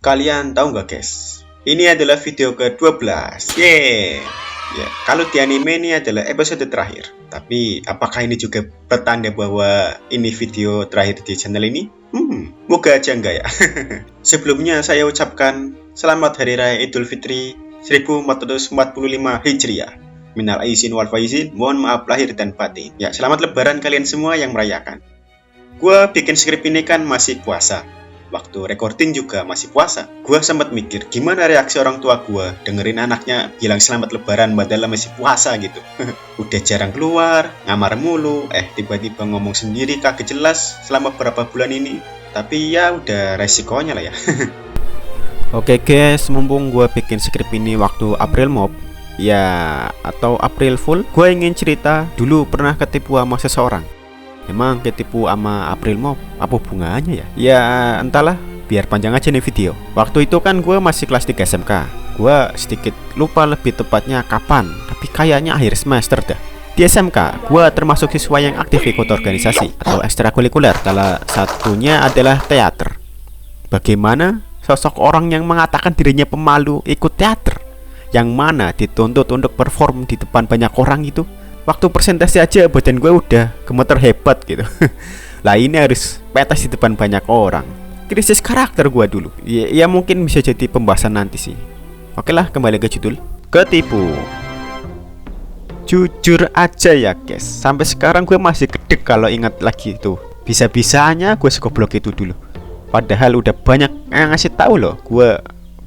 Kalian tahu nggak guys? Ini adalah video ke-12. Yeay. Ya, kalau di anime ini adalah episode terakhir. Tapi apakah ini juga pertanda bahwa ini video terakhir di channel ini? Moga aja enggak ya. Sebelumnya saya ucapkan selamat Hari Raya Idul Fitri 1445 Hijriah. Minal aizin wal faizin, mohon maaf lahir dan batin. Ya, selamat lebaran kalian semua yang merayakan. Gua bikin skrip ini kan masih puasa. Waktu recording juga masih puasa. Gua sempat mikir gimana reaksi orang tua gua dengerin anaknya bilang selamat lebaran padahal masih puasa gitu. Udah jarang keluar, ngamar mulu, tiba-tiba ngomong sendiri kagak jelas selama beberapa bulan ini. Tapi ya udah resikonya lah ya. Oke guys, mumpung gue bikin skrip ini waktu April Mop ya, atau April Fool, gue ingin cerita dulu pernah ketipu sama seseorang. Emang ketipu sama April Mop apa hubungannya ya? Ya entahlah, biar panjang aja nih video. Waktu itu kan gue masih kelas 3 SMK. Gue sedikit lupa lebih tepatnya kapan, tapi kayaknya akhir semester dah. Di SMK, gue termasuk siswa yang aktif ikut organisasi atau ekstrakurikuler. Salah satunya adalah teater. Bagaimana sosok orang yang mengatakan dirinya pemalu ikut teater, yang mana dituntut untuk perform di depan banyak orang itu? Waktu presentasi aja badan gue udah gemeter hebat gitu. Lah ini harus petas di depan banyak orang. Krisis karakter gue dulu. Ya mungkin bisa jadi pembahasan nanti sih. Oke lah, kembali ke judul. Ketipu. Jujur aja ya guys, sampai sekarang gue masih gedeg kalau ingat lagi itu. Bisa-bisanya gue segoblok itu dulu. Padahal udah banyak yang ngasih tahu loh gue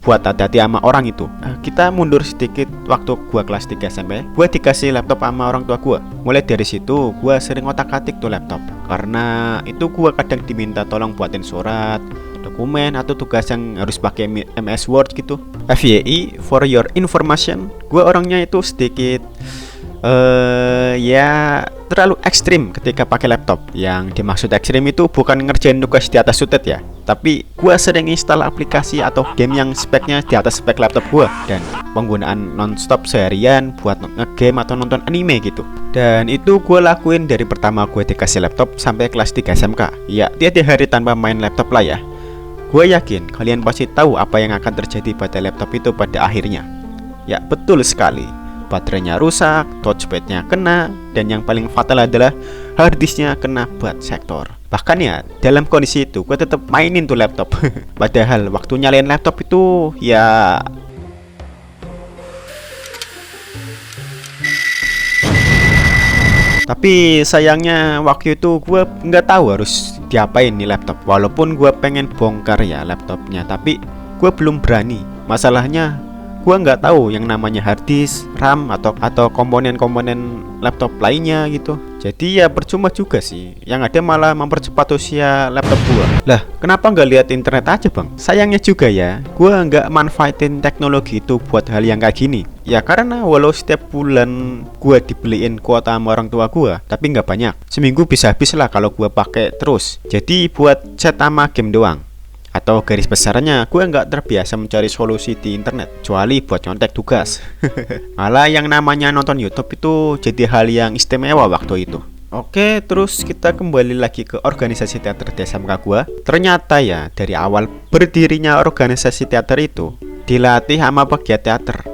buat hati-hati sama orang itu. Kita mundur sedikit waktu gue kelas 3 SMP. Gue dikasih laptop sama orang tua gue. Mulai dari situ gue sering otak-atik tuh laptop. Karena itu gue kadang diminta tolong buatin surat, dokumen, atau tugas yang harus pakai MS Word gitu. FYI, for your information, gue orangnya itu sedikit ya terlalu ekstrim ketika pakai laptop. Yang dimaksud ekstrim itu bukan ngerjain tugas di atas sutet ya, tapi gue sering install aplikasi atau game yang speknya di atas spek laptop gue, dan penggunaan nonstop seharian buat ngegame atau nonton anime gitu. Dan itu gue lakuin dari pertama gue dikasih laptop sampai kelas 3 SMK. Ya tiap hari tanpa main laptop lah ya. Gue yakin kalian pasti tahu apa yang akan terjadi pada laptop itu pada akhirnya. Ya betul sekali, baterainya rusak, touchpadnya kena, dan yang paling fatal adalah harddisknya kena bat sektor. Bahkan ya dalam kondisi itu gue tetap mainin tuh laptop. Padahal waktu nyalain laptop itu ya tapi sayangnya waktu itu gue nggak tahu harus diapain nih laptop. Walaupun gue pengen bongkar ya laptopnya, tapi gue belum berani. Masalahnya gue nggak tahu yang namanya harddisk, RAM, atau komponen-komponen laptop lainnya gitu. Jadi ya percuma juga sih. Yang ada malah mempercepat usia laptop gue. Lah kenapa nggak lihat internet aja bang? Sayangnya juga ya, gue nggak manfaatin teknologi itu buat hal yang kayak gini. Ya karena walau setiap bulan gue dibeliin kuota sama orang tua gue, tapi nggak banyak. Seminggu bisa habis lah kalau gue pakai terus. Jadi buat chat sama game doang. Atau garis besarnya gue nggak terbiasa mencari solusi di internet, kecuali buat nyontek tugas. Malah yang namanya nonton YouTube itu jadi hal yang istimewa waktu itu. Oke, terus kita kembali lagi ke organisasi teater di SMK gue. Ternyata ya dari awal berdirinya organisasi teater itu dilatih sama pegiat teater.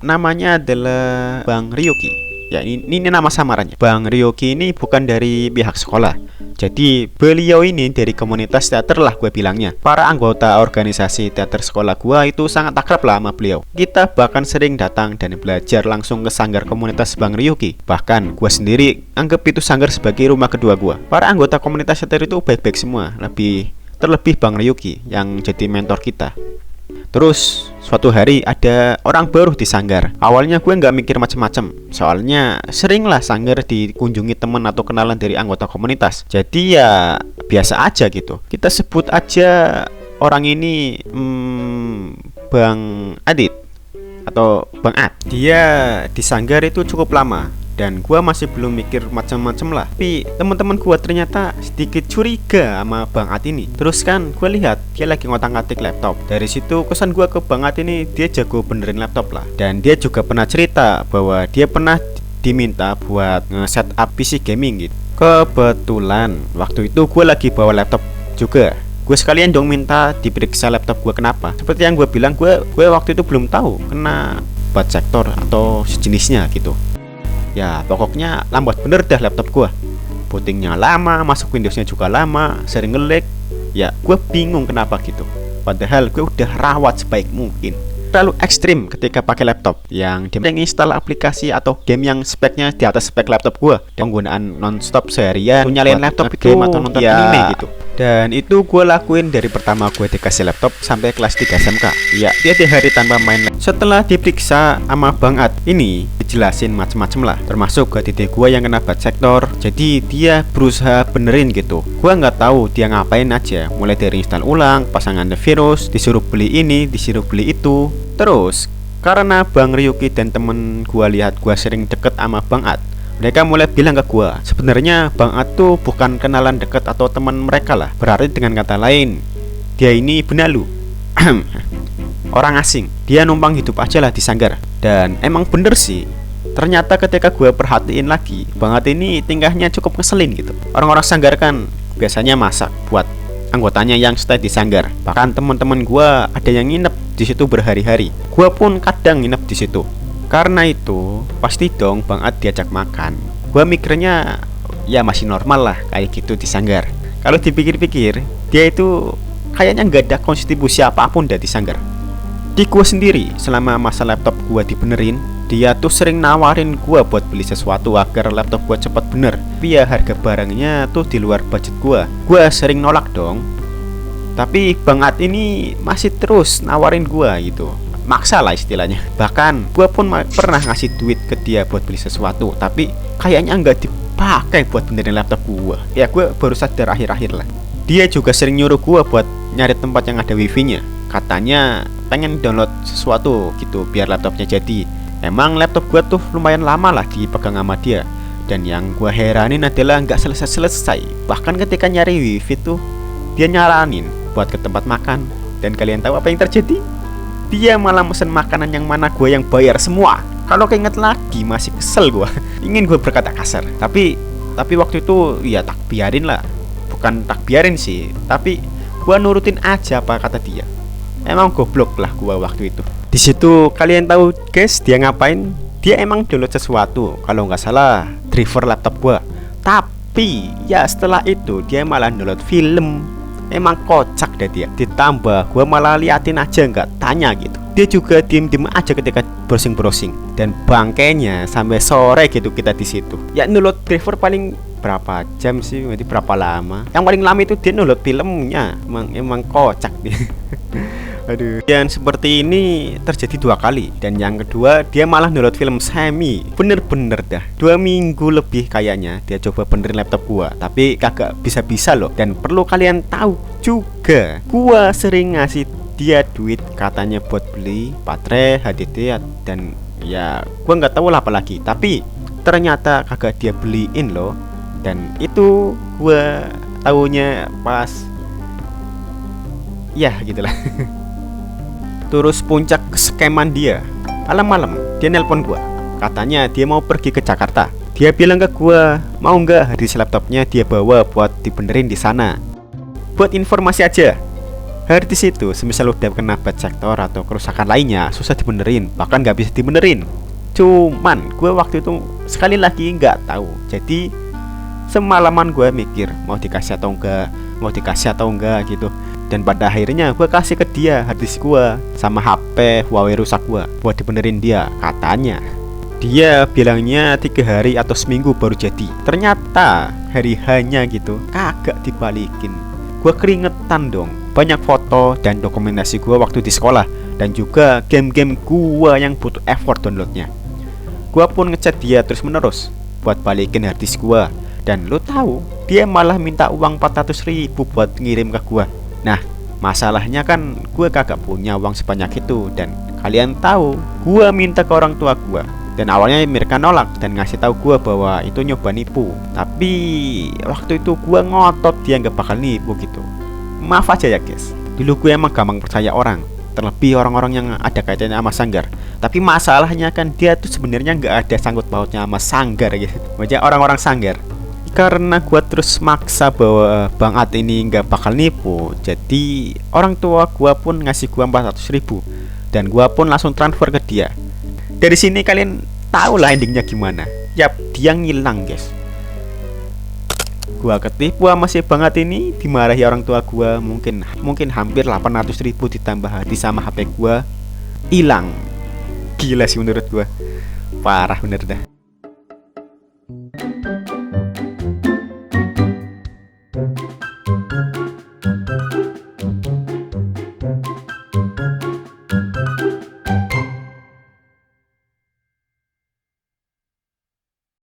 Namanya adalah Bang Ryuki. Ya ini nama samarannya. Bang Ryuki ini bukan dari pihak sekolah. Jadi beliau ini dari komunitas teater lah gue bilangnya. Para anggota organisasi teater sekolah gue itu sangat akrab lah sama beliau. Kita bahkan sering datang dan belajar langsung ke sanggar komunitas Bang Ryuki. Bahkan gue sendiri anggap itu sanggar sebagai rumah kedua gue. Para anggota komunitas teater itu baik-baik semua. Terlebih Bang Ryuki yang jadi mentor kita. Terus suatu hari ada orang baru di sanggar. Awalnya gue nggak mikir macem-macem, soalnya seringlah sanggar dikunjungi teman atau kenalan dari anggota komunitas. Jadi ya biasa aja gitu. Kita sebut aja orang ini Bang Adit atau Bang Ad. Dia di sanggar itu cukup lama, dan gue masih belum mikir macam-macam lah. Tapi teman-teman gue ternyata sedikit curiga sama Bang At ini. Terus kan gue lihat dia lagi ngotak-ngatik laptop. Dari situ kesan gue ke Bang At ini, dia jago benerin laptop lah. Dan dia juga pernah cerita bahwa dia pernah diminta buat nge-setup PC gaming gitu. Kebetulan waktu itu gue lagi bawa laptop juga. gue sekalian dong minta diperiksa laptop gue. Kenapa? Seperti yang gue bilang, gue waktu itu belum tahu kena bad sector atau sejenisnya gitu. Ya pokoknya lambat bener dah laptop gue. Bootingnya lama, masuk Windowsnya juga lama, sering nge-lag. Ya gue bingung kenapa gitu. Padahal gue udah rawat sebaik mungkin. Terlalu ekstrim ketika pakai laptop yang dia install aplikasi atau game yang speknya di atas spek laptop gua, penggunaan nonstop seharian, nyalain laptop itu game atau nonton anime gitu. Dan itu gue lakuin dari pertama gue dikasih laptop sampai kelas 3 SMK. Ya, dia di hari tanpa main. Setelah diperiksa sama Bang Ad, ini dijelasin macem-macem lah, termasuk ke titik gue yang kena bad sector. Jadi dia berusaha benerin gitu. Gue nggak tahu dia ngapain aja, mulai dari install ulang, pasang antivirus, disuruh beli ini, disuruh beli itu. Terus karena Bang Ryuki dan temen gue lihat gue sering deket sama Bang Ad, mereka mulai bilang ke gua, sebenarnya Bang Ad tuh bukan kenalan deket atau teman mereka lah. Berarti dengan kata lain, dia ini benalu. Orang asing. Dia numpang hidup aja lah di Sanggar. Dan emang bener sih. Ternyata ketika gua perhatiin lagi, Bang Ad ini tingkahnya cukup ngeselin gitu. Orang-orang Sanggar kan biasanya masak buat anggotanya yang stay di Sanggar. Bahkan teman-teman gua ada yang nginep di situ berhari-hari. Gua pun kadang nginep di situ. Karena itu, pasti dong Bang Ad diajak makan. Gua mikirnya ya masih normal lah kayak gitu di Sanggar. Kalau dipikir-pikir, dia itu kayaknya nggak ada kontribusi apapun dari Sanggar. Di gua sendiri, selama masa laptop gua dibenerin, dia tuh sering nawarin gua buat beli sesuatu agar laptop gua cepat bener. Tapi ya harga barangnya tuh di luar budget gua. Gua sering nolak dong. Tapi Bang Ad ini masih terus nawarin gua gitu. Maksa lah istilahnya. Bahkan gue pun pernah ngasih duit ke dia buat beli sesuatu, tapi kayaknya nggak dipakai buat benerin laptop gue. Ya gue baru sadar akhir-akhir lah. Dia juga sering nyuruh gue buat nyari tempat yang ada wifi-nya. Katanya pengen download sesuatu gitu biar laptopnya jadi. Emang laptop gue tuh lumayan lama lah dipegang sama dia. Dan yang gue heranin adalah nggak selesai-selesai. Bahkan ketika nyari wifi tuh dia nyaranin buat ke tempat makan. Dan kalian tahu apa yang terjadi? Dia malah mesen makanan yang mana gue yang bayar semua. Kalau keinget lagi masih kesel gue. Ingin gue berkata kasar, tapi waktu itu ya tak biarin lah. Bukan tak biarin sih, tapi gue nurutin aja apa kata dia. Emang goblok lah gue waktu itu. Di situ kalian tahu guys dia ngapain? Dia emang download sesuatu, kalau nggak salah driver laptop gue. Tapi ya setelah itu dia malah download film. Emang kocak deh dia. Ditambah gue malah liatin aja nggak tanya gitu. Dia juga diem-diem aja ketika browsing. Dan bangkainya sampai sore gitu kita di situ. Ya download driver paling berapa jam sih? Berarti berapa lama? Yang paling lama itu dia download filmnya. Emang kocak dia. Aduh. Dan seperti ini terjadi 2 kali. Dan yang kedua dia malah download film semi. Bener-bener dah 2 minggu lebih kayaknya dia coba benerin laptop gua, tapi kagak bisa-bisa loh. Dan perlu kalian tahu juga, gua sering ngasih dia duit katanya buat beli baterai, HDD, dan ya gua nggak tahu lah apa lagi. Tapi ternyata kagak dia beliin loh. Dan itu gua taunya pas ya gitulah. Terus puncak skeman dia, malam-malam dia nelpon gua. Katanya dia mau pergi ke Jakarta. Dia bilang ke gua, mau nggak harddisk laptopnya dia bawa buat dibenerin di sana. Buat informasi aja, harddisk itu semisal udah kena bad sector atau kerusakan lainnya susah dibenerin, bahkan nggak bisa dibenerin. Cuman gua waktu itu sekali lagi nggak tahu. Jadi semalaman gua mikir mau dikasih atau enggak gitu. Dan pada akhirnya gue kasih ke dia harddisk gue sama HP Huawei rusak gue buat dibenerin dia. Katanya dia bilangnya 3 hari atau seminggu baru jadi. Ternyata hari hanya gitu kagak dibalikin. Gue keringetan dong. Banyak foto dan dokumentasi gue waktu di sekolah, dan juga game-game gue yang butuh effort downloadnya. Gue pun ngechat dia terus menerus buat balikin harddisk gue. Dan lo tahu dia malah minta uang 400.000 buat ngirim ke gue. Nah, masalahnya kan gue kagak punya uang sebanyak itu. Dan kalian tahu, gue minta ke orang tua gue. Dan awalnya mereka nolak dan ngasih tahu gue bahwa itu nyoba nipu. Tapi waktu itu gue ngotot dia nggak bakal nipu gitu. Maaf aja ya guys, dulu gue emang gampang percaya orang, terlebih orang-orang yang ada kaitannya sama Sanggar. Tapi masalahnya kan dia tuh sebenarnya nggak ada sangkut pautnya sama Sanggar gitu. Maksudnya orang-orang Sanggar Karena gua terus maksa bahwa Bang At ini nggak bakal nipu, jadi orang tua gua pun ngasih gua 400.000 dan gua pun langsung transfer ke dia. Dari sini kalian tahu lah endingnya gimana. Yap, dia ngilang guys. Gua ketipu sama si Bang At ini, dimarahi orang tua gua, mungkin hampir 800.000 ditambah hati sama HP gua hilang. Gila sih menurut gua, parah bener dah.